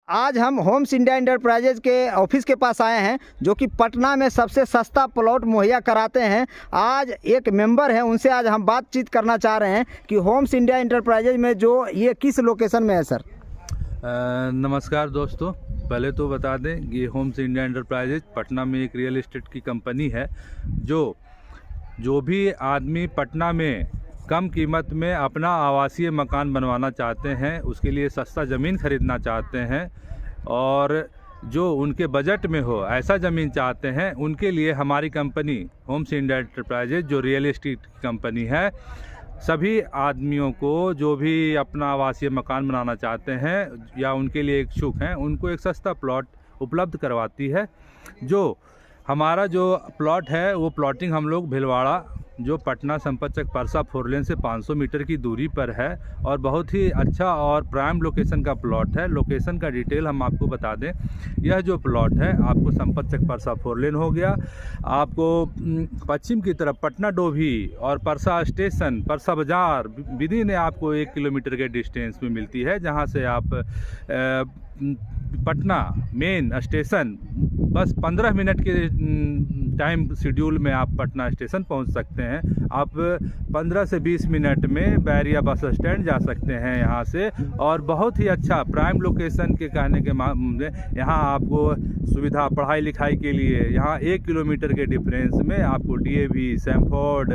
आज हम Holmes India enterprises के ऑफिस के पास आए हैं जो कि पटना में सबसे सस्ता प्लॉट मुहैया कराते हैं। आज एक मेंबर हैं, उनसे आज हम बातचीत करना चाह रहे हैं कि होम्स इंडिया एंटरप्राइजेज में जो ये किस लोकेशन में है सर। नमस्कार दोस्तों, पहले तो बता दें ये होम्स इंडिया एंटरप्राइजेज पटना में एक रियल एस्टेट की कंपनी है। जो भी आदमी पटना में कम कीमत में अपना आवासीय मकान बनवाना चाहते हैं, उसके लिए सस्ता ज़मीन खरीदना चाहते हैं और जो उनके बजट में हो ऐसा ज़मीन चाहते हैं, उनके लिए हमारी कंपनी होम्स इंडिया एंटरप्राइजेज जो रियल एस्टेट की कंपनी है, सभी आदमियों को जो भी अपना आवासीय मकान बनाना चाहते हैं या उनके लिए इच्छुक हैं, उनको एक सस्ता प्लॉट उपलब्ध करवाती है। जो हमारा जो प्लॉट है वो प्लॉटिंग हम लोग भिलवाड़ा जो पटना संपत चक परसा 4 लेन से 500 मीटर की दूरी पर है और बहुत ही अच्छा और प्राइम लोकेशन का प्लॉट है। लोकेशन का डिटेल हम आपको बता दें, यह जो प्लॉट है आपको संपत चक परसा 4 लेन हो गया, आपको पश्चिम की तरफ पटना डोभी और परसा स्टेशन परसा बाज़ार विदिन आपको 1 किलोमीटर के डिस्टेंस में मिलती है, जहां से आप Patna main station bus 15 minute के टाइम शेड्यूल में आप पटना स्टेशन पहुंच सकते हैं। आप 15 से 20 मिनट में बैरिया बस स्टैंड जा सकते हैं यहाँ से। और बहुत ही अच्छा प्राइम लोकेशन के कहने के मामले यहाँ आपको सुविधा पढ़ाई लिखाई के लिए यहाँ 1 किलोमीटर के डिफरेंस में आपको डीएवी, सैमफोर्ड,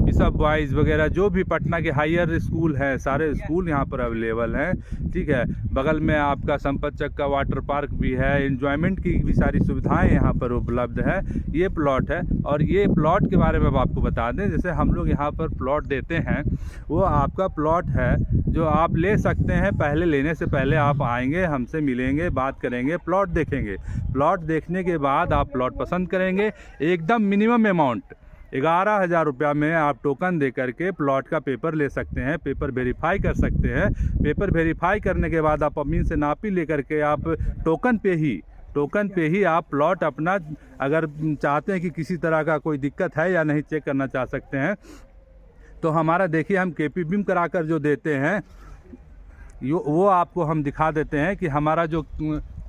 बिशप बॉयज़ वगैरह जो भी पटना के हायर स्कूल हैं, सारे स्कूल यहाँ पर अवेलेबल हैं। ठीक है, बगल में आपका संपत चक का वाटर पार्क भी है, एंजॉयमेंट की भी सारी सुविधाएं यहाँ पर उपलब्ध है। ये प्लॉट है और ये प्लॉट के बारे में अब आपको बता दें, जैसे हम लोग यहाँ पर प्लॉट देते हैं वो आपका प्लॉट है जो आप ले सकते हैं। पहले लेने से पहले आप आएंगे, हमसे मिलेंगे, बात करेंगे, प्लॉट देखेंगे। प्लॉट देखने के बाद आप प्लॉट पसंद करेंगे। एकदम मिनिमम अमाउंट 11,000 रुपया में आप टोकन दे करके प्लॉट का पेपर ले सकते हैं, पेपर वेरीफाई कर सकते हैं। पेपर वेरीफाई करने के बाद आप अमीन से नापी ले करके आप टोकन पे ही आप प्लॉट अपना, अगर चाहते हैं कि किसी तरह का कोई दिक्कत है या नहीं चेक करना चाह सकते हैं, तो हमारा देखिए हम केपी बीम कराकर जो देते हैं वो आपको हम दिखा देते हैं कि हमारा जो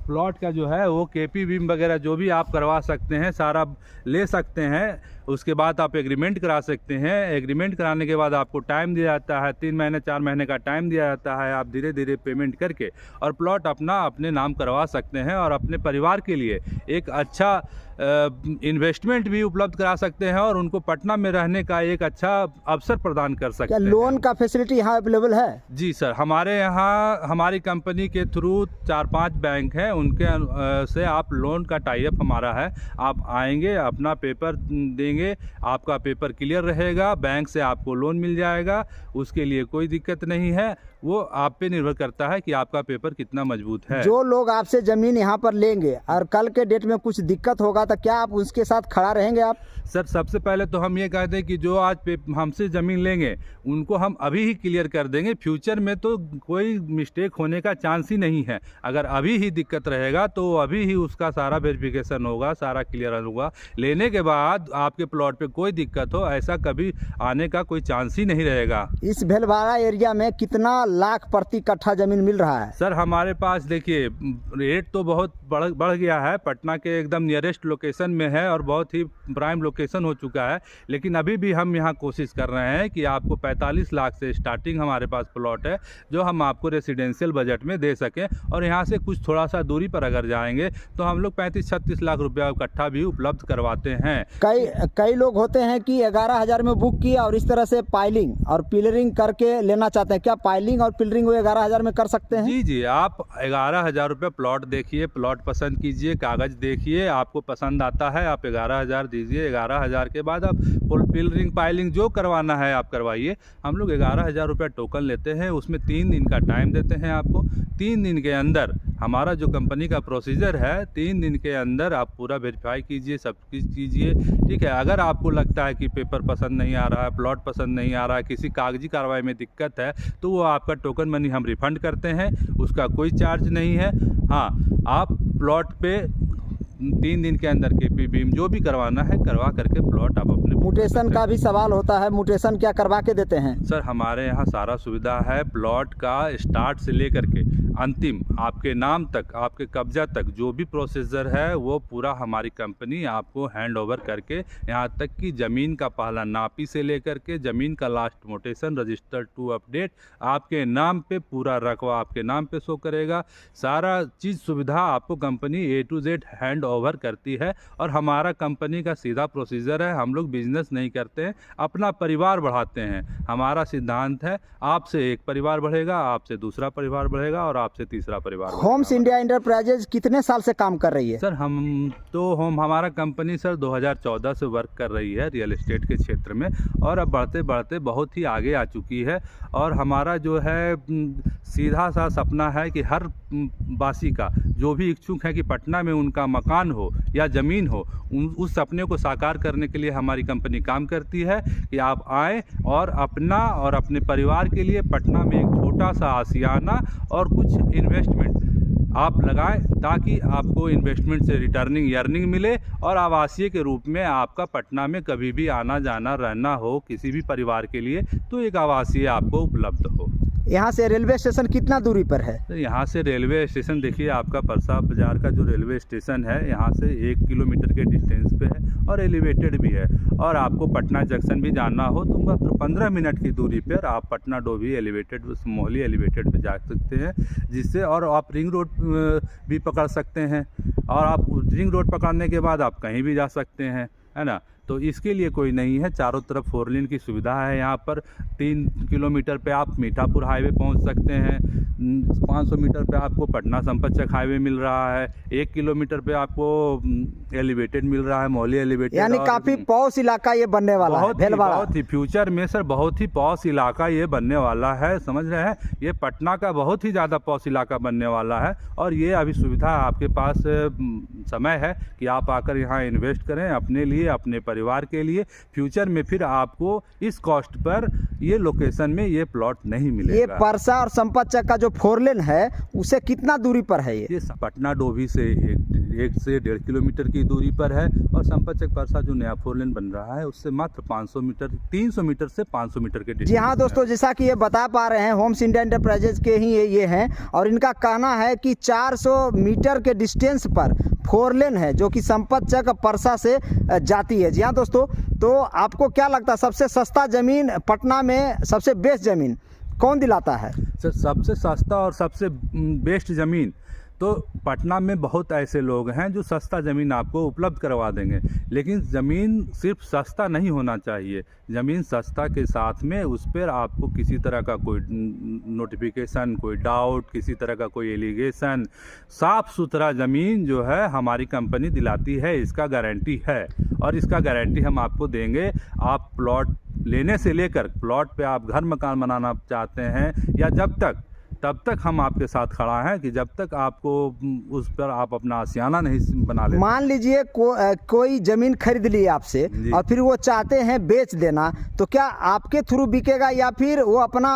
प्लॉट का जो है वो केपी बीम वगैरह जो भी आप करवा सकते हैं, सारा ले सकते हैं। उसके बाद आप एग्रीमेंट करा सकते हैं। एग्रीमेंट कराने के बाद आपको टाइम दिया जाता है, 3 महीने 4 महीने का टाइम दिया जाता है। आप धीरे धीरे पेमेंट करके और प्लॉट अपने नाम करवा सकते हैं और अपने परिवार के लिए एक अच्छा इन्वेस्टमेंट भी उपलब्ध करा सकते हैं और उनको पटना में रहने का एक अच्छा अवसर प्रदान कर सकते हैं। क्या लोन का फैसिलिटी यहाँ अवेलेबल है? जी सर, हमारे यहाँ हमारी कंपनी के थ्रू 4-5 बैंक हैं, उनके से आप लोन का टाई अप हमारा है। आप आएंगे, अपना पेपर देंगे, आपका पेपर क्लियर रहेगा, बैंक से आपको लोन मिल जाएगा। उसके लिए कोई दिक्कत नहीं है, वो आप पे निर्भर करता है कि आपका पेपर कितना मजबूत है। जो लोग आपसे ज़मीन यहाँ पर लेंगे और कल के डेट में कुछ दिक्कत होगा तो क्या आप उसके साथ खड़ा रहेंगे? आप सर, सबसे पहले तो हम ये कहते हैं कि जो आज हमसे ज़मीन लेंगे उनको हम अभी ही क्लियर कर देंगे। फ्यूचर में तो कोई मिस्टेक होने का चांस ही नहीं है। अगर अभी ही दिक्कत रहेगा तो अभी ही उसका सारा वेरिफिकेशन होगा, सारा क्लियर होगा। लेने के बाद आपके प्लॉट पे कोई दिक्कत हो ऐसा कभी आने का कोई चांस ही नहीं रहेगा। इस भिलवाड़ा एरिया में कितना लाख प्रति कट्ठा जमीन मिल रहा है? सर, हमारे पास देखिए रेट तो बहुत बढ़ गया है, पटना के एकदम नियरेस्ट लोकेशन में है और बहुत ही प्राइम लोकेशन हो चुका है। लेकिन अभी भी हम यहाँ कोशिश कर रहे हैं कि आपको 45 लाख से स्टार्टिंग हमारे पास प्लॉट है जो हम आपको रेसिडेंशियल बजट में दे सकें। और यहाँ से कुछ थोड़ा सा दूरी पर अगर जाएंगे तो हम लोग 35-36 लाख रुपया कट्ठा भी उपलब्ध करवाते हैं। कई लोग होते हैं कि 11,000 में बुक किया और इस तरह से पाइलिंग और पिलरिंग करके लेना चाहते हैं। क्या पाइलिंग और पिलरिंग वो 11,000 में कर सकते हैं? जी, आप 11,000 रुपये प्लॉट देखिए, प्लॉट पसंद कीजिए, कागज़ देखिए, आपको पसंद आता है आप 11,000 दीजिए। 11,000 के बाद आप पिलरिंग पाइलिंग जो करवाना है आप करवाइए। हम लोग 11,000 रुपये टोकन लेते हैं, उसमें 3 दिन का टाइम देते हैं आपको। 3 दिन के अंदर हमारा जो कंपनी का प्रोसीजर है, 3 दिन के अंदर आप पूरा वेरीफाई कीजिए, सब कुछ कीजिए। ठीक है, अगर आपको लगता है कि पेपर पसंद नहीं आ रहा है, प्लॉट पसंद नहीं आ रहा है, किसी कागजी कार्रवाई में दिक्कत है, तो वो आपका टोकन मनी हम रिफंड करते हैं, उसका कोई चार्ज नहीं है। हाँ, आप प्लॉट पे 3 दिन के अंदर केपी बीम जो भी करवाना है करवा करके प्लॉट आप अपने। म्यूटेशन का भी सवाल होता है, म्यूटेशन क्या करवा के देते हैं? सर, हमारे यहाँ सारा सुविधा है। प्लॉट का स्टार्ट से लेकर के अंतिम आपके नाम तक, आपके कब्जा तक जो भी प्रोसीजर है वो पूरा हमारी कंपनी आपको हैंड ओवर करके, यहाँ तक कि ज़मीन का पहला नापी से लेकर के ज़मीन का last mutation, register to update आपके नाम पे, पूरा रकबा आपके नाम पे शो करेगा। सारा चीज़ सुविधा आपको company A to Z hand over करती है। और हमारा कंपनी का सीधा प्रोसीजर है, हम लोग बिजनेस नहीं करते हैं, अपना परिवार बढ़ाते हैं। हमारा सिद्धांत है, आपसे एक परिवार बढ़ेगा, आपसे दूसरा परिवार बढ़ेगा और आपसे तीसरा परिवार बढ़ेगा। होम्स इंडिया एंटरप्राइजेज कितने साल से काम कर रही है? सर हमारा कंपनी सर 2014 से वर्क कर रही है रियल एस्टेट के क्षेत्र में, और अब बढ़ते बढ़ते बहुत ही आगे आ चुकी है। और हमारा जो है सीधा सा सपना है कि हर वासी का जो भी इच्छुक है कि पटना में उनका मकान हो या ज़मीन हो, उस सपने को साकार करने के लिए हमारी कंपनी काम करती है कि आप आएँ और अपना और अपने परिवार के लिए पटना में एक छोटा सा आशियाना और कुछ इन्वेस्टमेंट आप लगाएं, ताकि आपको इन्वेस्टमेंट से रिटर्निंग अर्निंग मिले और आवासीय के रूप में आपका पटना में कभी भी आना जाना रहना हो किसी भी परिवार के लिए, तो एक आवासीय आपको उपलब्ध हो। यहाँ से रेलवे स्टेशन कितना दूरी पर है? तो यहाँ से रेलवे स्टेशन देखिए, आपका परसा बाजार का जो रेलवे स्टेशन है यहाँ से 1 किलोमीटर के डिस्टेंस पे है और एलिवेटेड भी है। और आपको पटना जंक्शन भी जाना हो तो मात्र 15 मिनट की दूरी पर आप पटना डोभी एलिवेटेड, मोहाली एलिवेटेड पे जा सकते हैं, जिससे और आप रिंग रोड भी पकड़ सकते हैं, और आप रिंग रोड पकड़ने के बाद आप कहीं भी जा सकते हैं, है ना। तो इसके लिए कोई नहीं है, चारों तरफ 4 लेन की सुविधा है। यहाँ पर 3 किलोमीटर पे आप मीठापुर हाईवे पहुँच सकते हैं, 500 मीटर पे आपको पटना संपतचक हाईवे मिल रहा है, 1 किलोमीटर पे आपको एलिवेटेड मिल रहा है, मोहाली एलिवेटेड। यानी काफी पॉश इलाका ये बनने वाला है, बहुत ही फ्यूचर में सर बहुत ही पॉश इलाका ये बनने वाला है, समझ रहे हैं। ये पटना का बहुत ही ज़्यादा पॉश इलाका बनने वाला है, और ये अभी सुविधा आपके पास समय है कि आप आकर यहाँ इन्वेस्ट करें अपने लिए, अपने परिवार के लिए। फ्यूचर में फिर आपको इस कॉस्ट पर ये लोकेशन में ये प्लॉट नहीं मिलेगा। ये परसा और संपतचक का जो 4 लेन है उसे कितना दूरी पर है? ये पटना डोभी से 1 से 1.5 किलोमीटर की दूरी पर है, और संपतचक परसा जो नया 4 लेन बन रहा है उससे मात्र 500 मीटर, 300 मीटर से 500 मीटर के डिस्टेंस। जी हाँ दोस्तों, जैसा कि ये बता पा रहे हैं, होम्स इंडिया एंटरप्राइजेज के ही ये हैं, और इनका कहना है कि 400 मीटर के डिस्टेंस पर 4 लेन है जो कि संपतचक परसा से जाती है। जी हाँ दोस्तों, तो आपको क्या लगता है सबसे सस्ता ज़मीन पटना में, सबसे बेस्ट ज़मीन कौन दिलाता है? सर सबसे सस्ता और सबसे बेस्ट ज़मीन तो पटना में बहुत ऐसे लोग हैं जो सस्ता ज़मीन आपको उपलब्ध करवा देंगे, लेकिन ज़मीन सिर्फ सस्ता नहीं होना चाहिए। ज़मीन सस्ता के साथ में उस पर आपको किसी तरह का कोई नोटिफिकेशन, कोई डाउट, किसी तरह का कोई एलिगेशन, साफ़ सुथरा ज़मीन जो है हमारी कंपनी दिलाती है, इसका गारंटी है। और इसका गारंटी हम आपको देंगे। आप प्लॉट लेने से लेकर प्लॉट पे आप घर मकान बनाना चाहते हैं या तब तक हम आपके साथ खड़ा हैं कि जब तक आपको उस पर आप अपना आशियाना नहीं बना ले। मान लीजिए कोई ज़मीन खरीद ली आपसे और फिर वो चाहते हैं बेच देना, तो क्या आपके थ्रू बिकेगा या फिर वो अपना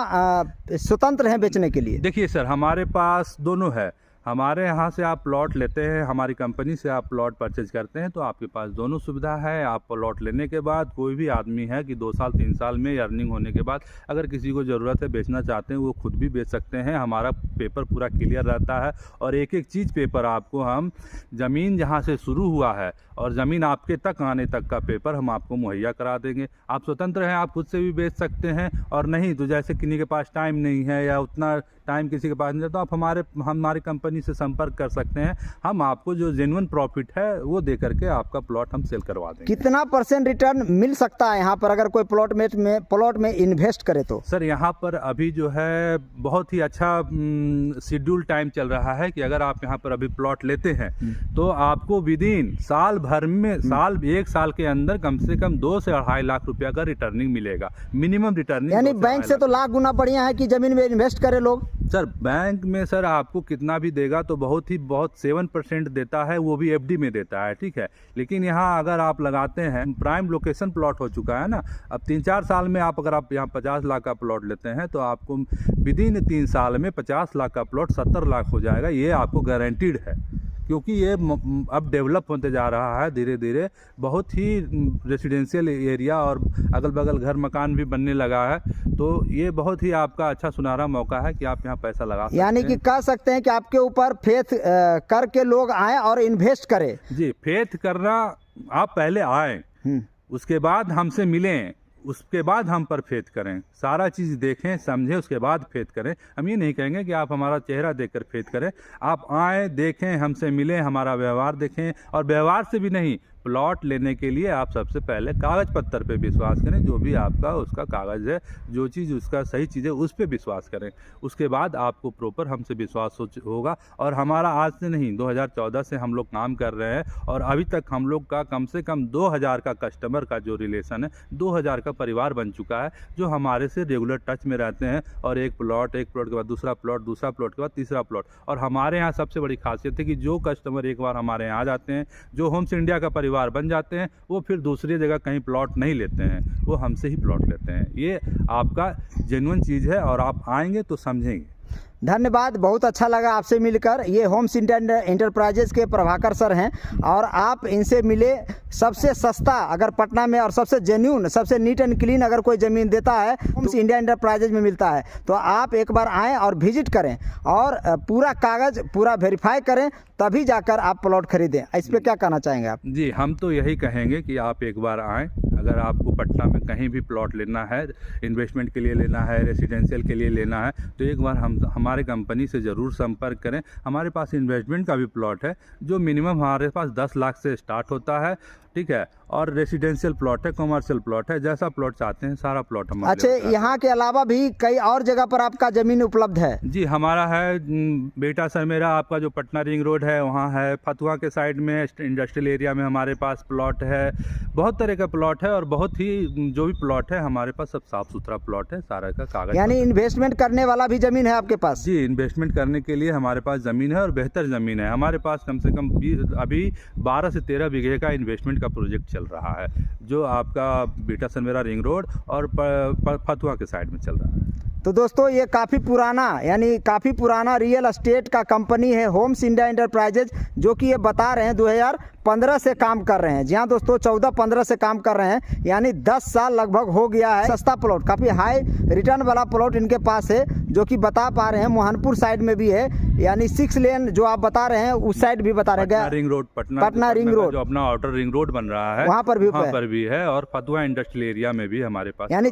स्वतंत्र है बेचने के लिए? देखिए सर, हमारे पास दोनों है। हमारे यहाँ से आप प्लॉट लेते हैं, हमारी कंपनी से आप प्लॉट परचेज करते हैं, तो आपके पास दोनों सुविधा है। आप प्लॉट लेने के बाद कोई भी आदमी है कि 2 साल 3 साल में अर्निंग होने के बाद अगर किसी को ज़रूरत है बेचना चाहते हैं, वो खुद भी बेच सकते हैं। हमारा पेपर पूरा क्लियर रहता है, और एक एक चीज़ पेपर आपको हम ज़मीन जहाँ से शुरू हुआ है और ज़मीन आपके तक आने तक का पेपर हम आपको मुहैया करा देंगे। आप स्वतंत्र हैं, आप खुद से भी बेच सकते हैं, और नहीं तो जैसे किसी के पास टाइम नहीं है या उतना टाइम किसी के पास नहीं है, तो आप हमारी कंपनी से संपर्क कर सकते हैं। हम आपको जो जेन्युइन प्रॉफिट है वो दे करके आपका प्लॉट हम सेल करवा देंगे। कितना % रिटर्न मिल सकता है यहाँ पर अगर कोई प्लॉट में इन्वेस्ट करे तो? सर यहाँ पर अभी जो है बहुत ही अच्छा शेड्यूल टाइम चल रहा है कि अगर आप यहाँ पर अभी प्लॉट लेते हैं तो आपको विदिन साल भर में, 1 साल के अंदर कम से कम 2 से 2.5 लाख रुपया का रिटर्निंग मिलेगा, मिनिमम रिटर्निंग। यानी बैंक से तो लाख गुना बढ़िया है कि जमीन में इन्वेस्ट करे लोग। सर बैंक में सर आपको कितना भी देगा तो बहुत 7% देता है, वो भी FD में देता है, ठीक है। लेकिन यहाँ अगर आप लगाते हैं, प्राइम लोकेशन प्लॉट हो चुका है ना, अब 3-4 साल में अगर आप यहाँ 50 लाख का प्लॉट लेते हैं तो आपको विदिन 3 साल में 50 लाख का प्लॉट 70 लाख हो जाएगा। ये आपको गारंटीड है क्योंकि ये अब डेवलप होते जा रहा है धीरे धीरे, बहुत ही रेसिडेंशियल एरिया और अगल बगल घर मकान भी बनने लगा है। तो ये बहुत ही आपका अच्छा सुनहरा मौका है कि आप यहाँ पैसा लगा सकते हैं। यानी कि कह सकते हैं कि आपके ऊपर फेथ करके लोग आए और इन्वेस्ट करें। जी, फेथ करना, आप पहले आए, उसके बाद हमसे मिलें, उसके बाद हम पर फेथ करें, सारा चीज़ देखें समझें, उसके बाद फेथ करें। हम ये नहीं कहेंगे कि आप हमारा चेहरा देखकर फेथ करें। आप आएँ, देखें, हमसे मिलें, हमारा व्यवहार देखें, और व्यवहार से भी नहीं, प्लॉट लेने के लिए आप सबसे पहले कागज़ पत्तर पे विश्वास करें। जो भी आपका उसका कागज़ है, जो चीज़ उसका सही चीज़ है, उस पे विश्वास करें। उसके बाद आपको प्रॉपर हमसे विश्वास होगा। और हमारा आज से नहीं, 2014 से हम लोग काम कर रहे हैं, और अभी तक हम लोग का कम से कम 2000 का कस्टमर का जो रिलेशन है, 2000 का परिवार बन चुका है, जो हमारे से रेगुलर टच में रहते हैं। और एक प्लॉट के बाद दूसरा प्लॉट, दूसरा प्लॉट के बाद तीसरा प्लॉट। और हमारे यहाँ सबसे बड़ी खासियत है कि जो कस्टमर एक बार हमारे यहाँ आ जाते हैं, जो होम्स इंडिया का परिवार बन जाते हैं, वो फिर दूसरी जगह कहीं प्लॉट नहीं लेते हैं, वो हमसे ही प्लॉट लेते हैं। ये आपका जेन्युइन चीज़ है, और आप आएंगे तो समझेंगे। धन्यवाद, बहुत अच्छा लगा आपसे मिलकर। ये होम्स इंडिया एंटरप्राइजेज के प्रभाकर सर हैं, और आप इनसे मिले। सबसे सस्ता अगर पटना में और सबसे जेन्यून, सबसे नीट एंड क्लीन अगर कोई ज़मीन देता है, होम्स इंडिया एंटरप्राइजेज में मिलता है। तो आप एक बार आएँ और विजिट करें, और पूरा कागज़ पूरा वेरीफाई करें, तभी जाकर आप प्लॉट खरीदें। इस पर क्या कहना चाहेंगे आप? जी, हम तो यही कहेंगे कि आप एक बार आएँ। अगर आपको पटना में कहीं भी प्लॉट लेना है, इन्वेस्टमेंट के लिए लेना है, रेसिडेंशियल के लिए लेना है, तो एक बार हमारे कंपनी से ज़रूर संपर्क करें। हमारे पास इन्वेस्टमेंट का भी प्लॉट है, जो मिनिमम हमारे पास 10 लाख से स्टार्ट होता है, ठीक है। और रेसिडेंशियल प्लॉट है, कमर्शियल प्लॉट है, जैसा प्लॉट चाहते हैं सारा प्लॉट हम। अच्छा, यहाँ के अलावा भी कई और जगह पर आपका ज़मीन उपलब्ध है? जी, हमारा है बेटा सर मेरा, आपका जो पटना रिंग रोड है वहाँ है। फतुहा के साइड में इंडस्ट्रियल एरिया में हमारे पास प्लॉट है। बहुत तरह का प्लॉट है, और बहुत ही जो भी प्लॉट है हमारे पास सब साफ़ सुथरा प्लॉट है, सारा का कागज। यानी इन्वेस्टमेंट करने वाला भी ज़मीन है आपके पास? जी, इन्वेस्टमेंट करने के लिए हमारे पास ज़मीन है, और बेहतर ज़मीन है। हमारे पास कम से कम अभी 12 से 13 बीघे का इन्वेस्टमेंट का प्रोजेक्ट चल रहा है, जो आपका बेटा सर मेरा रिंग रोड और फतुहा के साइड में चल रहा है। तो दोस्तों, ये काफ़ी पुराना, यानी काफ़ी पुराना रियल एस्टेट का कंपनी है होम्स इंडिया एंटरप्राइजेज, जो कि ये बता रहे हैं 2015 से काम कर रहे हैं। जी हाँ दोस्तों, 14-15 से काम कर रहे हैं, यानी 10 साल लगभग हो गया है। सस्ता प्लॉट, काफ़ी हाई रिटर्न वाला प्लॉट इनके पास है, जो कि बता पा रहे हैं मोहनपुर साइड में भी है, यानी 6 लेन जो आप बता रहे हैं उस साइड भी बता रहे हैं। Ring road, Patna ring road, जो अपना आउटर रिंग रोड बन रहा है, वहाँ पर भी है, और फतुहा इंडस्ट्रियल एरिया में भी हमारे पास। यानी